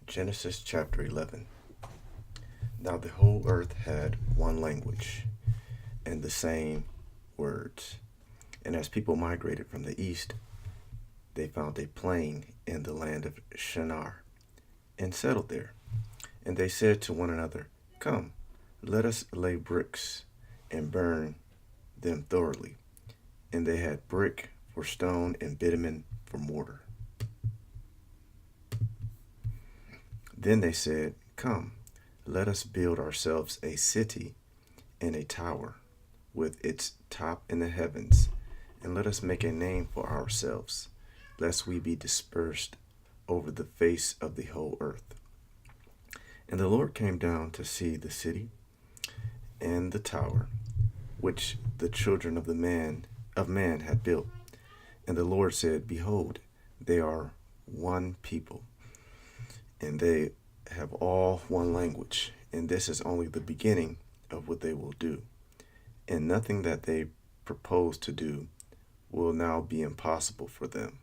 Genesis chapter 11. Now the whole earth had one language and the same words. And as people migrated from the east, they found a plain in the land of Shinar and settled there. And they said to one another, "Come, let us lay bricks and burn them thoroughly." And they had brick for stone and bitumen for mortar. Then they said, "Come, let us build ourselves a city and a tower with its top in the heavens, and let us make a name for ourselves, lest we be dispersed over the face of the whole earth." And the Lord came down to see the city and the tower, which the children of man had built. And the Lord said, "Behold, they are one people, and they have all one language, and this is only the beginning of what they will do. And nothing that they propose to do will now be impossible for them.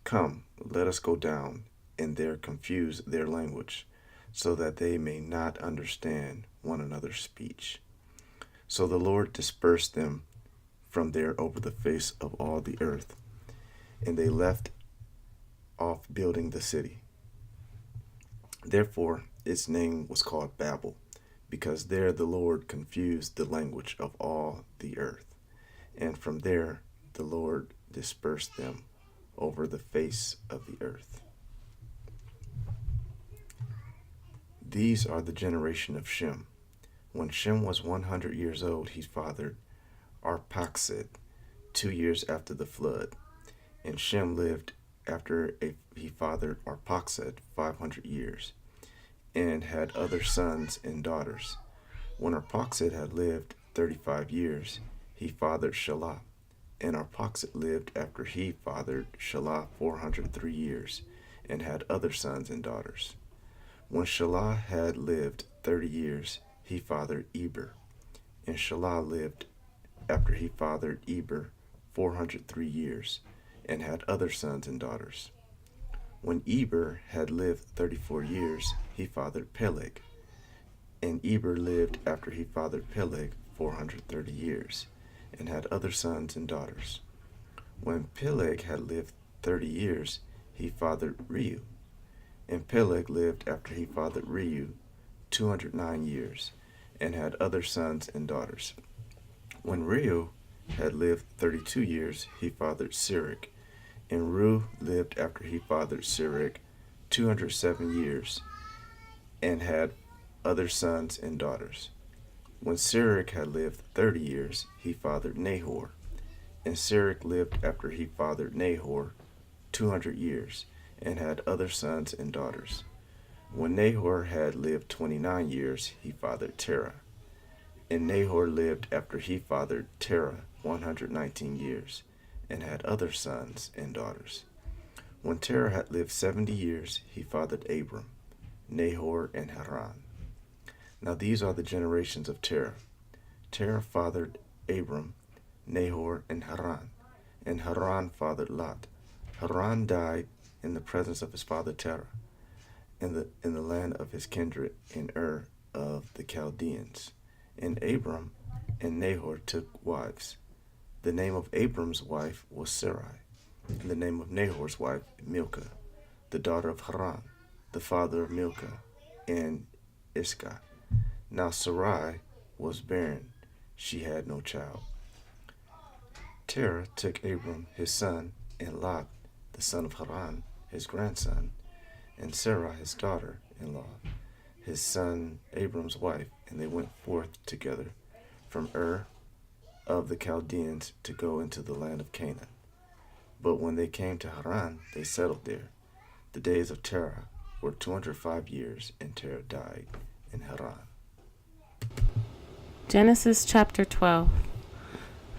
Come, let us go down and there confuse their language, so that they may not understand one another's speech." So the Lord dispersed them from there over the face of all the earth, and they left off building the city. Therefore its name was called Babel, because there the Lord confused the language of all the earth. And from there the Lord dispersed them over the face of the earth. These are the generation of Shem. When Shem was 100 years old, he fathered Arphaxad 2 years after the flood. And Shem lived after he fathered Arphaxad 500 years, and had other sons and daughters. When Arphaxad had lived 35 years, he fathered Shelah. And Arphaxad lived after he fathered Shelah 403 years, and had other sons and daughters. When Shelah had lived 30 years, he fathered Eber. And Shelah lived after he fathered Eber 403 years, and had other sons and daughters. When Eber had lived 34 years, he fathered Peleg. And Eber lived after he fathered Peleg 430 years, and had other sons and daughters. When Peleg had lived 30 years, he fathered Reu. And Peleg lived after he fathered Reu 209 years, and had other sons and daughters. When Reu had lived 32 years, he fathered Serug. And Reu lived after he fathered Serug 207 years, and had other sons and daughters. When Serug had lived 30 years, he fathered Nahor. And Serug lived after he fathered Nahor 200 years, and had other sons and daughters. When Nahor had lived 29 years, he fathered Terah. And Nahor lived after he fathered Terah 119 years, and had other sons and daughters. When Terah had lived 70 years, he fathered Abram, Nahor, and Haran. Now these are the generations of Terah. Terah fathered Abram, Nahor, and Haran. And Haran fathered Lot. Haran died in the presence of his father Terah, in the land of his kindred, in Ur of the Chaldeans. And Abram and Nahor took wives. The name of Abram's wife was Sarai, and the name of Nahor's wife Milcah, the daughter of Haran, the father of Milcah and Iscah. Now Sarai was barren, she had no child. Terah took Abram his son, and Lot, the son of Haran, his grandson, and Sarah his daughter-in-law, his son Abram's wife, and they went forth together from Ur of the Chaldeans to go into the land of Canaan. But when they came to Haran, they settled there. The days of Terah were 205 years, and Terah died in Haran. Genesis chapter 12.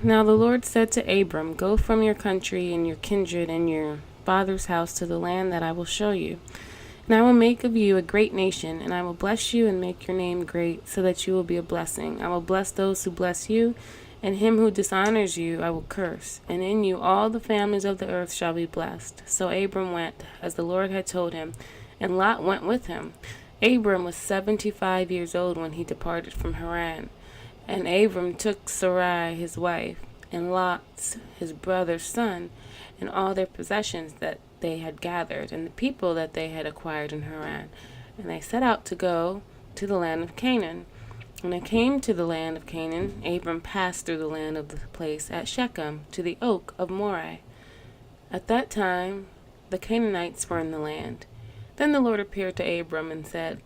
Now the Lord said to Abram, "Go from your country and your kindred and your father's house to the land that I will show you. And I will make of you a great nation, and I will bless you and make your name great, so that you will be a blessing. I will bless those who bless you, and him who dishonors you I will curse. And in you all the families of the earth shall be blessed." So Abram went, as the Lord had told him, and Lot went with him. Abram was 75 years old when he departed from Haran. And Abram took Sarai his wife, and Lot his brother's son, and all their possessions that they had gathered, and the people that they had acquired in Haran. And they set out to go to the land of Canaan. When they came to the land of Canaan, Abram passed through the land of the place at Shechem to the oak of Moreh. At that time the Canaanites were in the land. Then the Lord appeared to Abram and said,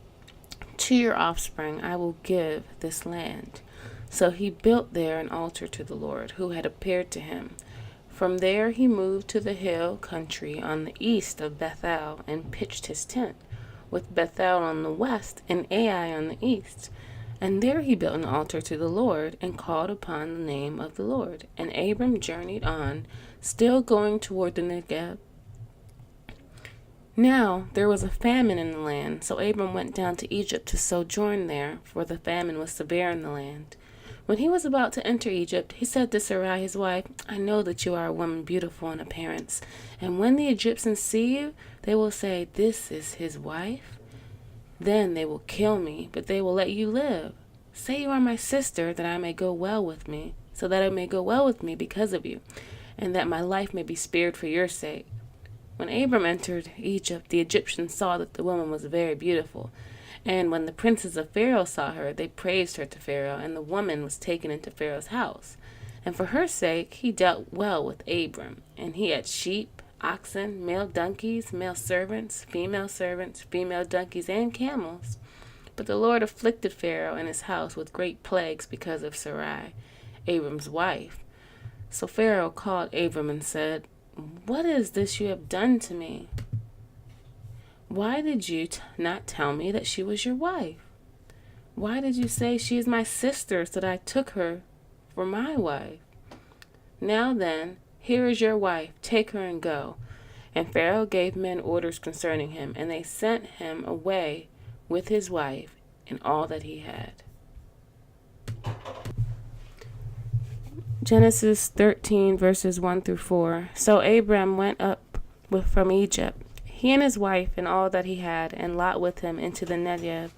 "To your offspring I will give this land." So he built there an altar to the Lord, who had appeared to him. From there he moved to the hill country on the east of Bethel and pitched his tent, with Bethel on the west and Ai on the east. And there he built an altar to the Lord and called upon the name of the Lord. And Abram journeyed on, still going toward the Negeb. Now there was a famine in the land, so Abram went down to Egypt to sojourn there, for the famine was severe in the land. When he was about to enter Egypt, he said to Sarai his wife, "I know that you are a woman beautiful in appearance, and when the Egyptians see you, they will say, 'This is his wife.' Then they will kill me, but they will let you live. Say you are my sister, that I may go well with me, so that it may go well with me because of you, and that my life may be spared for your sake." When Abram entered Egypt, the Egyptians saw that the woman was very beautiful. And when the princes of Pharaoh saw her, they praised her to Pharaoh, and the woman was taken into Pharaoh's house. And for her sake he dealt well with Abram, and he had sheep, oxen, male donkeys, male servants, female donkeys, and camels. But the Lord afflicted Pharaoh and his house with great plagues because of Sarai, Abram's wife. So Pharaoh called Abram and said, "What is this you have done to me? Why did you not tell me that she was your wife? Why did you say, 'She is my sister,' so that I took her for my wife? Now then, here is your wife, take her and go." And Pharaoh gave men orders concerning him, and they sent him away with his wife and all that he had. Genesis 13, verses 1 through 4. So Abram went up from Egypt, he and his wife and all that he had, and Lot with him, into the Negev.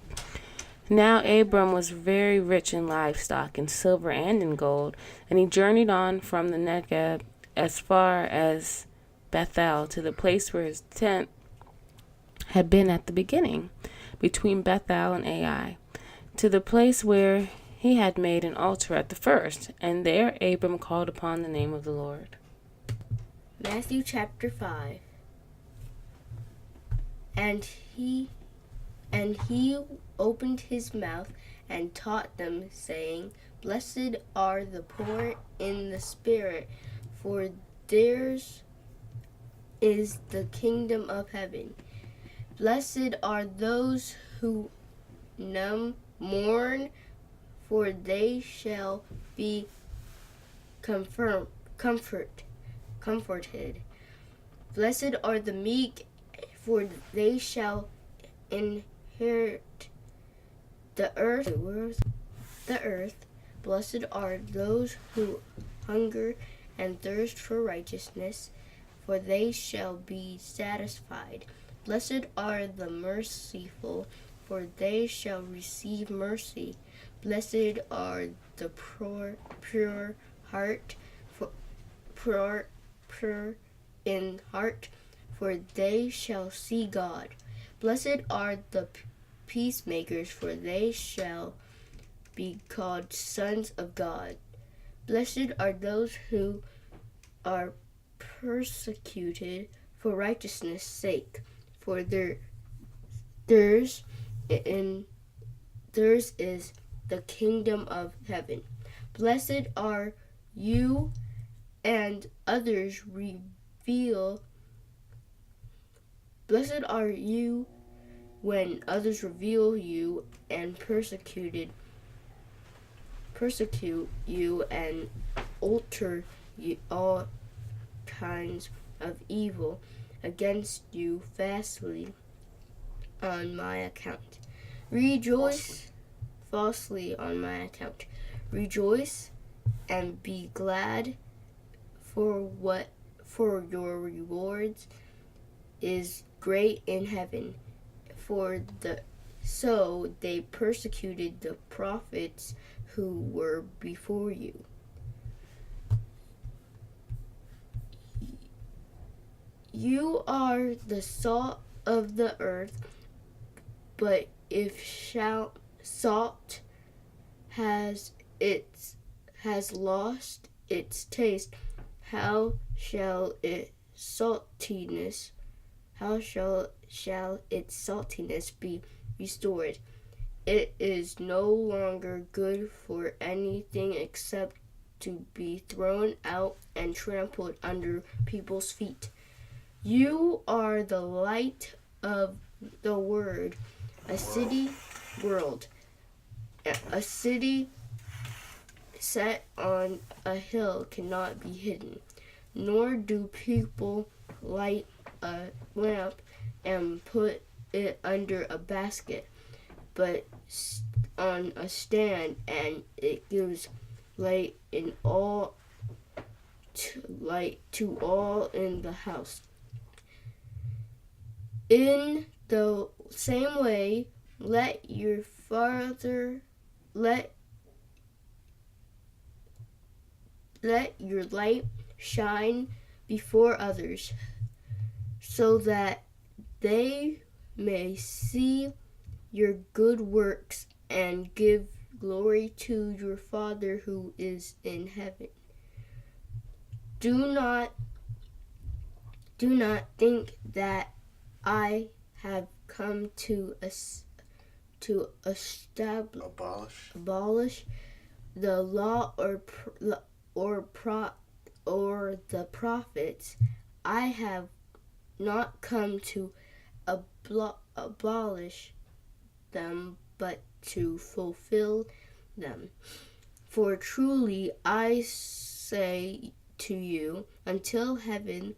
Now Abram was very rich in livestock, in silver and in gold, and he journeyed on from the Negev as far as Bethel, to the place where his tent had been at the beginning, between Bethel and Ai, to the place where he had made an altar at the first, and there Abram called upon the name of the Lord. Matthew chapter 5. And he opened his mouth and taught them, saying, "Blessed are the poor in the spirit, for theirs is the kingdom of heaven. Blessed are those who mourn, for they shall be comforted. Blessed are the meek, for they shall inherit the earth. Blessed are those who hunger and thirst for righteousness, for they shall be satisfied. Blessed are the merciful, for they shall receive mercy. Blessed are the pure in heart, for they shall see God. Blessed are the peacemakers, for they shall be called sons of God. Blessed are those who are persecuted for righteousness' sake, for theirs is the kingdom of heaven. Blessed are you and others reveal. Blessed are you when others revile you and persecute you and utter all kinds of evil against you falsely on my account. Falsely on my account. Rejoice and be glad, for your rewards is great in heaven. So they persecuted the prophets who were before you. You are the salt of the earth, but if salt has lost its taste, how shall its saltiness be restored? It is no longer good for anything except to be thrown out and trampled under people's feet. You are the light of the world. A city set on a hill cannot be hidden, nor do people light a lamp and put it under a basket, but on a stand, and it gives light to all in the house. In the same way, let your light shine before others, so that they may see your good works and give glory to your Father who is in heaven. Do not think that I have come to abolish the law or the prophets. I have not come to abolish them, but to fulfill them. For truly I say to you, until heaven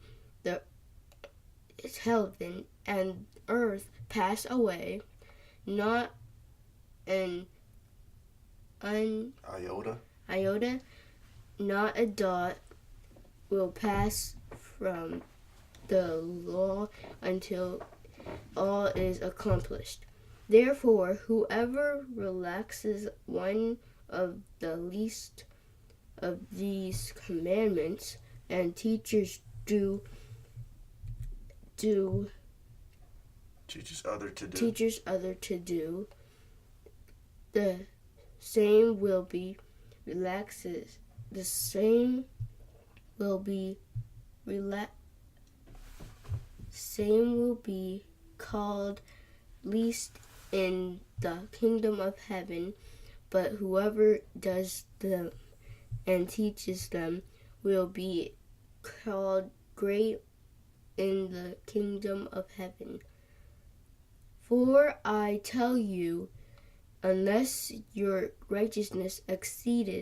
and earth pass away, not an iota, not a dot will pass from the law until all is accomplished. Therefore, whoever relaxes one of the least of these commandments and teaches other to do, the same will be called least in the kingdom of heaven, but whoever does them and teaches them will be called great in the kingdom of heaven. For I tell you, unless your righteousness exceeds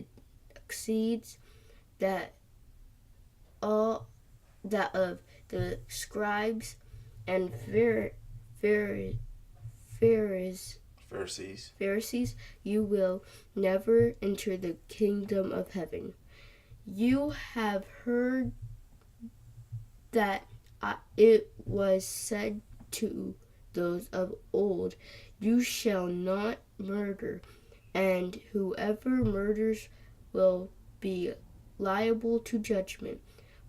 that of the scribes and Pharisees, you will never enter the kingdom of heaven. You have heard that it was said to those of old, you shall not murder, and whoever murders will be liable to judgment.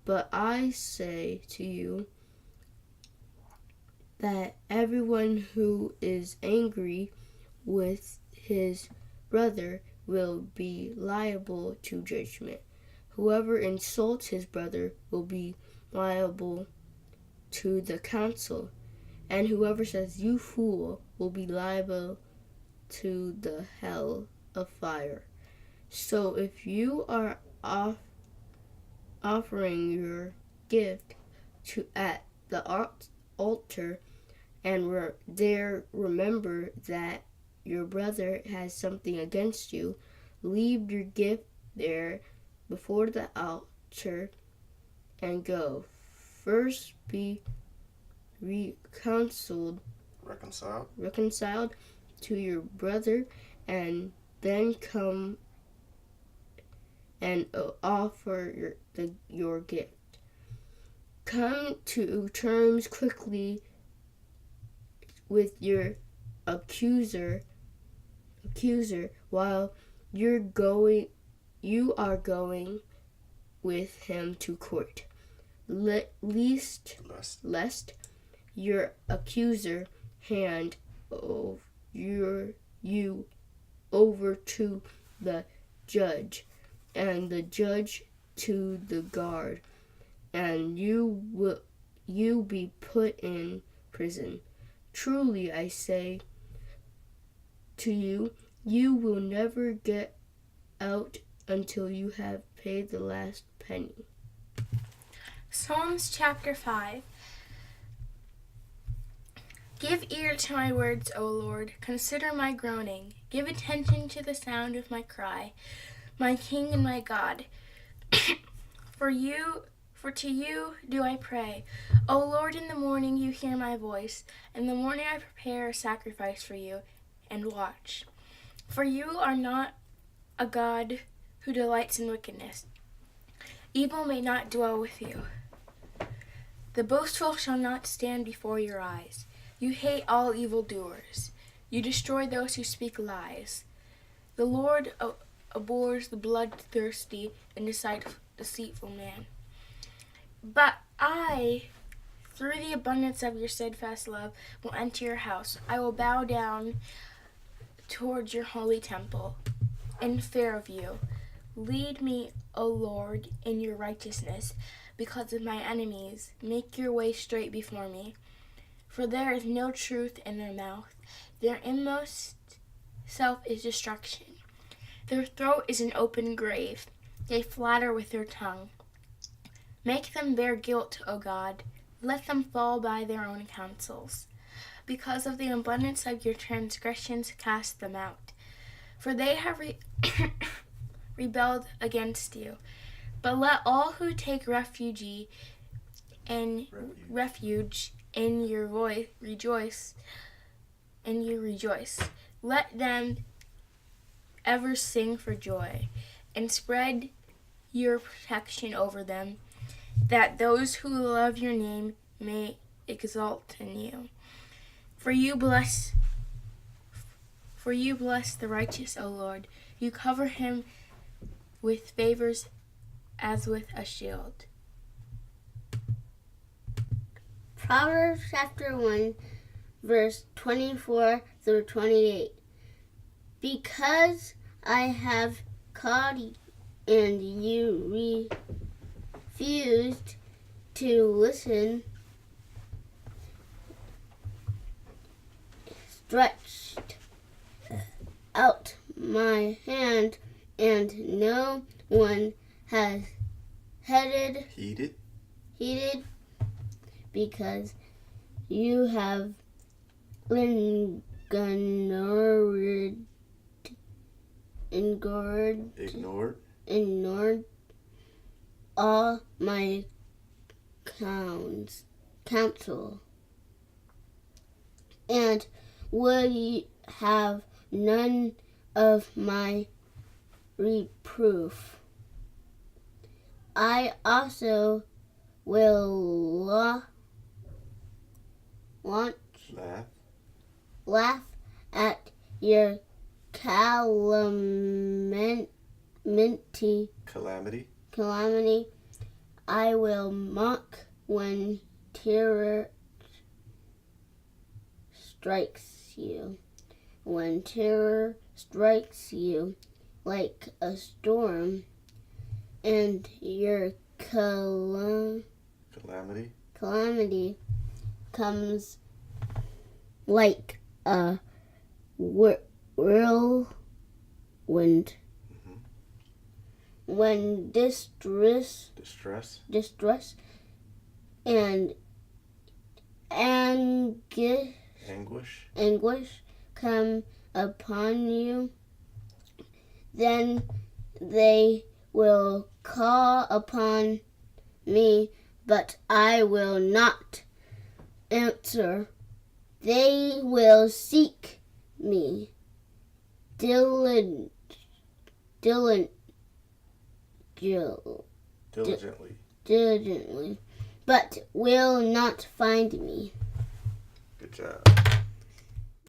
But I say to you that everyone who is angry with his brother will be liable to judgment. Whoever insults his brother will be liable to the council, and whoever says you fool will be liable to the hell of fire. So if you are offering your gift at the altar and remember that your brother has something against you, leave your gift there before the altar and go. First be reconciled to your brother, and then come and offer your gift. Come to terms quickly with your accuser while you are going with him to court, lest your accuser hand you over to the judge, and the judge to the guard, and you be put in prison. Truly I say to you, you will never get out until you have paid the last penny. Psalms chapter 5. Give ear to my words, O Lord. Consider my groaning. Give attention to the sound of my cry, my King and my God. For to you do I pray. O Lord, in the morning you hear my voice. In the morning I prepare a sacrifice for you and watch. For you are not a God who delights in wickedness. Evil may not dwell with you. The boastful shall not stand before your eyes. You hate all evildoers. You destroy those who speak lies. The Lord abhors the bloodthirsty and deceitful man. But I, through the abundance of your steadfast love, will enter your house. I will bow down towards your holy temple in fear of you. Lead me, O Lord, in your righteousness because of my enemies. Make your way straight before me. For there is no truth in their mouth. Their inmost self is destruction. Their throat is an open grave. They flatter with their tongue. Make them bear guilt, O God. Let them fall by their own counsels. Because of the abundance of your transgressions, cast them out. For they have rebelled against you. But let all who take refuge in your rejoice. Let them ever sing for joy, and spread your protection over them, that those who love your name may exult in you. For you bless the righteous, O Lord. You cover him with favors as with a shield. Proverbs chapter 1, verse 24 through 28. Because I have called and you refused to listen, stretched out my hand, and no one has heeded, because you have ignored all my counsel, and would have none of my reproof. I also will laugh at your calamity. I will mock when terror strikes you. When terror strikes you like a storm, and your calamity comes like a whirlwind. When distress and anguish come upon you, then they will call upon me, but I will not answer. They will seek me diligently, but will not find me. Good job.